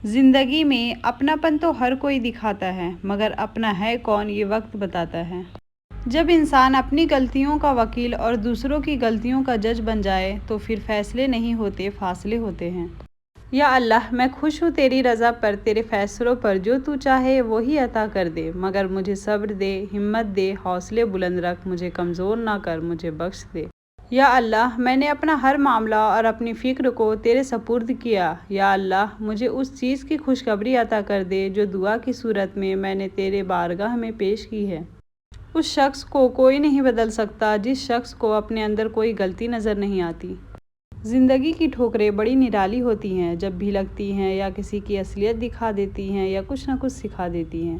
زندگی میں اپناپن تو ہر کوئی دکھاتا ہے، مگر اپنا ہے کون یہ وقت بتاتا ہے۔ جب انسان اپنی غلطیوں کا وکیل اور دوسروں کی غلطیوں کا جج بن جائے تو پھر فیصلے نہیں ہوتے، فاصلے ہوتے ہیں۔ یا اللہ، میں خوش ہوں تیری رضا پر، تیرے فیصلوں پر، جو تو چاہے وہی عطا کر دے، مگر مجھے صبر دے، ہمت دے، حوصلے بلند رکھ، مجھے کمزور نہ کر، مجھے بخش دے۔ یا اللہ، میں نے اپنا ہر معاملہ اور اپنی فکر کو تیرے سپرد کیا۔ یا اللہ، مجھے اس چیز کی خوشخبری عطا کر دے جو دعا کی صورت میں میں نے تیرے بارگاہ میں پیش کی ہے۔ اس شخص کو کوئی نہیں بدل سکتا جس شخص کو اپنے اندر کوئی غلطی نظر نہیں آتی۔ زندگی کی ٹھوکریں بڑی نرالی ہوتی ہیں، جب بھی لگتی ہیں یا کسی کی اصلیت دکھا دیتی ہیں یا کچھ نہ کچھ سکھا دیتی ہیں۔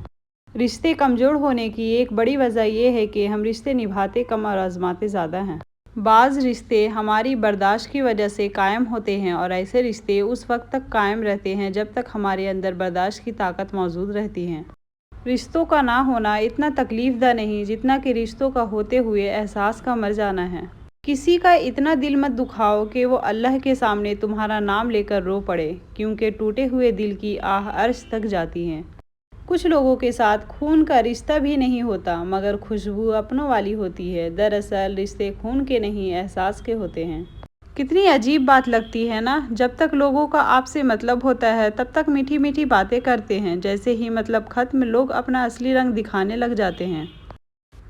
رشتے کمزور ہونے کی ایک بڑی وجہ یہ ہے کہ ہم رشتے نبھاتے کم اور آزماتے زیادہ ہیں۔ بعض رشتے ہماری برداشت کی وجہ سے قائم ہوتے ہیں اور ایسے رشتے اس وقت تک قائم رہتے ہیں جب تک ہمارے اندر برداشت کی طاقت موجود رہتی ہے۔ رشتوں کا نہ ہونا اتنا تکلیف دہ نہیں جتنا کہ رشتوں کا ہوتے ہوئے احساس کا مر جانا ہے۔ کسی کا اتنا دل مت دکھاؤ کہ وہ اللہ کے سامنے تمہارا نام لے کر رو پڑے، کیونکہ ٹوٹے ہوئے دل کی آہ عرش تک جاتی ہے۔ کچھ لوگوں کے ساتھ خون کا رشتہ بھی نہیں ہوتا، مگر خوشبو اپنوں والی ہوتی ہے۔ دراصل رشتے خون کے نہیں، احساس کے ہوتے ہیں۔ کتنی عجیب بات لگتی ہے نا، جب تک لوگوں کا آپ سے مطلب ہوتا ہے تب تک میٹھی میٹھی باتیں کرتے ہیں، جیسے ہی مطلب ختم لوگ اپنا اصلی رنگ دکھانے لگ جاتے ہیں۔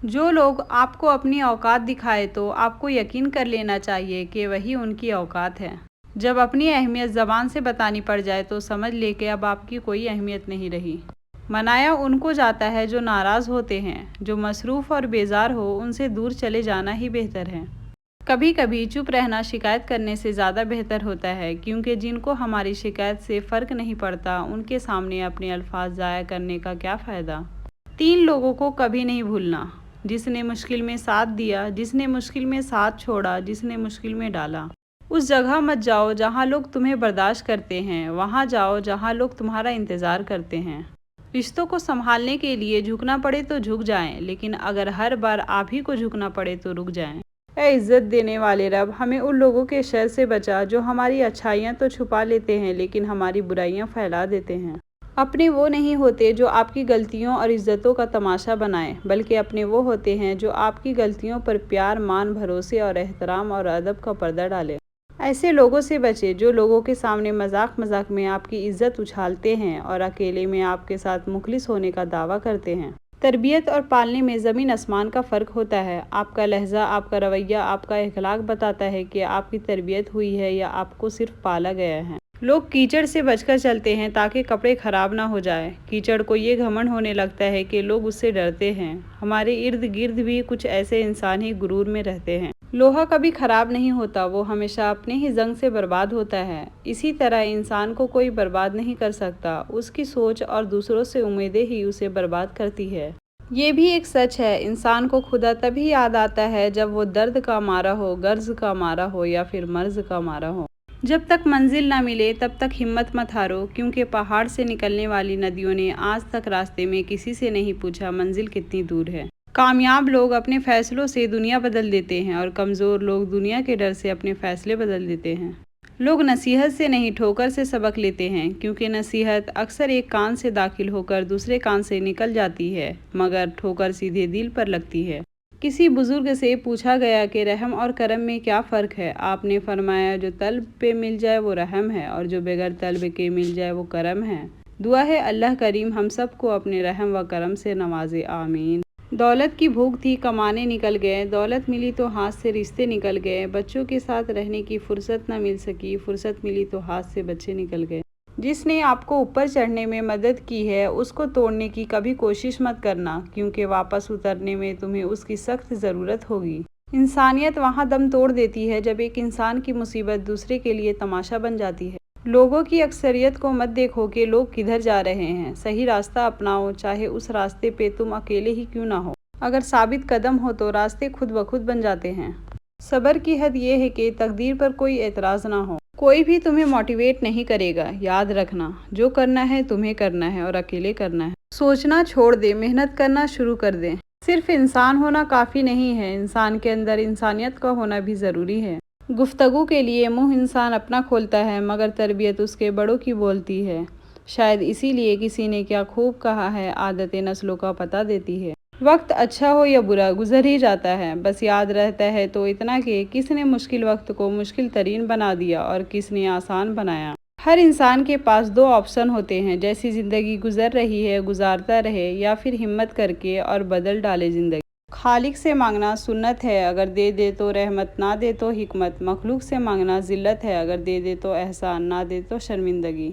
جو لوگ آپ کو اپنی اوقات دکھائے تو آپ کو یقین کر لینا چاہیے کہ وہی ان کی اوقات ہے۔ جب اپنی اہمیت زبان سے بتانی پڑ جائے تو سمجھ لے کہ اب آپ کی کوئی اہمیت نہیں رہی۔ منایا ان کو جاتا ہے جو ناراض ہوتے ہیں، جو مصروف اور بیزار ہو ان سے دور چلے جانا ہی بہتر ہے۔ کبھی کبھی چپ رہنا شکایت کرنے سے زیادہ بہتر ہوتا ہے، کیونکہ جن کو ہماری شکایت سے فرق نہیں پڑتا ان کے سامنے اپنے الفاظ ضائع کرنے کا کیا فائدہ۔ 3 لوگوں کو کبھی نہیں بھولنا: جس نے مشکل میں ساتھ دیا، جس نے مشکل میں ساتھ چھوڑا، جس نے مشکل میں ڈالا۔ اس جگہ مت جاؤ جہاں لوگ تمہیں برداشت کرتے ہیں، وہاں جاؤ جہاں لوگ تمہارا انتظار کرتے ہیں۔ رشتوں کو سنبھالنے کے لیے جھکنا پڑے تو جھک جائیں، لیکن اگر ہر بار آپ ہی کو جھکنا پڑے تو رک جائیں۔ اے عزت دینے والے رب، ہمیں ان لوگوں کے شر سے بچا جو ہماری اچھائیاں تو چھپا لیتے ہیں لیکن ہماری برائیاں پھیلا دیتے ہیں۔ اپنے وہ نہیں ہوتے جو آپ کی غلطیوں اور عزتوں کا تماشا بنائیں، بلکہ اپنے وہ ہوتے ہیں جو آپ کی غلطیوں پر پیار، مان، بھروسے اور احترام اور ادب کا پردہ ڈالیں۔ ایسے لوگوں سے بچیں جو لوگوں کے سامنے مذاق مذاق میں آپ کی عزت اچھالتے ہیں اور اکیلے میں آپ کے ساتھ مخلص ہونے کا دعویٰ کرتے ہیں۔ تربیت اور پالنے میں زمین آسمان کا فرق ہوتا ہے۔ آپ کا لہجہ، آپ کا رویہ، آپ کا اخلاق بتاتا ہے کہ آپ کی تربیت ہوئی ہے یا آپ کو صرف پالا گیا ہے۔ لوگ کیچڑ سے بچ کر چلتے ہیں تاکہ کپڑے خراب نہ ہو جائیں۔ کیچڑ کو یہ گھمنڈ ہونے لگتا ہے کہ لوگ اس سے ڈرتے ہیں۔ ہمارے ارد گرد بھی کچھ ایسے انسان ہی غرور میں رہتے ہیں۔ لوہا کبھی خراب نہیں ہوتا، وہ ہمیشہ اپنے ہی زنگ سے برباد ہوتا ہے۔ اسی طرح انسان کو کوئی برباد نہیں کر سکتا، اس کی سوچ اور دوسروں سے امیدیں ہی اسے برباد کرتی ہے۔ یہ بھی ایک سچ ہے، انسان کو خدا تبھی یاد آتا ہے جب وہ درد کا مارا ہو، غرض کا مارا ہو یا پھر مرض کا مارا ہو۔ جب تک منزل نہ ملے تب تک ہمت مت ہارو، کیونکہ پہاڑ سے نکلنے والی ندیوں نے آج تک راستے میں کسی سے نہیں پوچھا منزل کتنی دور ہے۔ کامیاب لوگ اپنے فیصلوں سے دنیا بدل دیتے ہیں اور کمزور لوگ دنیا کے ڈر سے اپنے فیصلے بدل دیتے ہیں۔ لوگ نصیحت سے نہیں ٹھوکر سے سبق لیتے ہیں، کیونکہ نصیحت اکثر ایک کان سے داخل ہو کر دوسرے کان سے نکل جاتی ہے، مگر ٹھوکر سیدھے دل پر لگتی ہے۔ کسی بزرگ سے پوچھا گیا کہ رحم اور کرم میں کیا فرق ہے؟ آپ نے فرمایا، جو طلب پہ مل جائے وہ رحم ہے اور جو بغیر طلب کے مل جائے وہ کرم ہے۔ دعا ہے اللہ کریم ہم سب کو اپنے رحم و کرم سے نوازے، آمین۔ دولت کی بھوک تھی، کمانے نکل گئے، دولت ملی تو ہاتھ سے رشتے نکل گئے، بچوں کے ساتھ رہنے کی فرصت نہ مل سکی، فرصت ملی تو ہاتھ سے بچے نکل گئے۔ جس نے آپ کو اوپر چڑھنے میں مدد کی ہے اس کو توڑنے کی کبھی کوشش مت کرنا، کیونکہ واپس اترنے میں تمہیں اس کی سخت ضرورت ہوگی۔ انسانیت وہاں دم توڑ دیتی ہے جب ایک انسان کی مصیبت دوسرے کے لیے تماشا بن جاتی ہے۔ لوگوں کی اکثریت کو مت دیکھو کہ لوگ کدھر جا رہے ہیں، صحیح راستہ اپناؤ، چاہے اس راستے پہ تم اکیلے ہی کیوں نہ ہو۔ اگر ثابت قدم ہو تو راستے خود بخود بن جاتے ہیں۔ صبر کی حد یہ ہے کہ تقدیر پر کوئی اعتراض نہ ہو۔ کوئی بھی تمہیں موٹیویٹ نہیں کرے گا، یاد رکھنا، جو کرنا ہے تمہیں کرنا ہے اور اکیلے کرنا ہے۔ سوچنا چھوڑ دے، محنت کرنا شروع کر دے۔ صرف انسان ہونا کافی نہیں ہے، انسان کے اندر انسانیت کا ہونا بھی ضروری ہے۔ گفتگو کے لیے منہ انسان اپنا کھولتا ہے، مگر تربیت اس کے بڑوں کی بولتی ہے۔ شاید اسی لیے کسی نے کیا خوب کہا ہے، عادتیں نسلوں کا پتہ دیتی ہے۔ وقت اچھا ہو یا برا گزر ہی جاتا ہے، بس یاد رہتا ہے تو اتنا کہ کس نے مشکل وقت کو مشکل ترین بنا دیا اور کس نے آسان بنایا۔ ہر انسان کے پاس دو آپشن ہوتے ہیں، جیسی زندگی گزر رہی ہے گزارتا رہے، یا پھر ہمت کر کے اور بدل ڈالے زندگی۔ خالق سے مانگنا سنت ہے، اگر دے دے تو رحمت، نہ دے تو حکمت۔ مخلوق سے مانگنا ذلت ہے، اگر دے دے تو احسان، نہ دے تو شرمندگی۔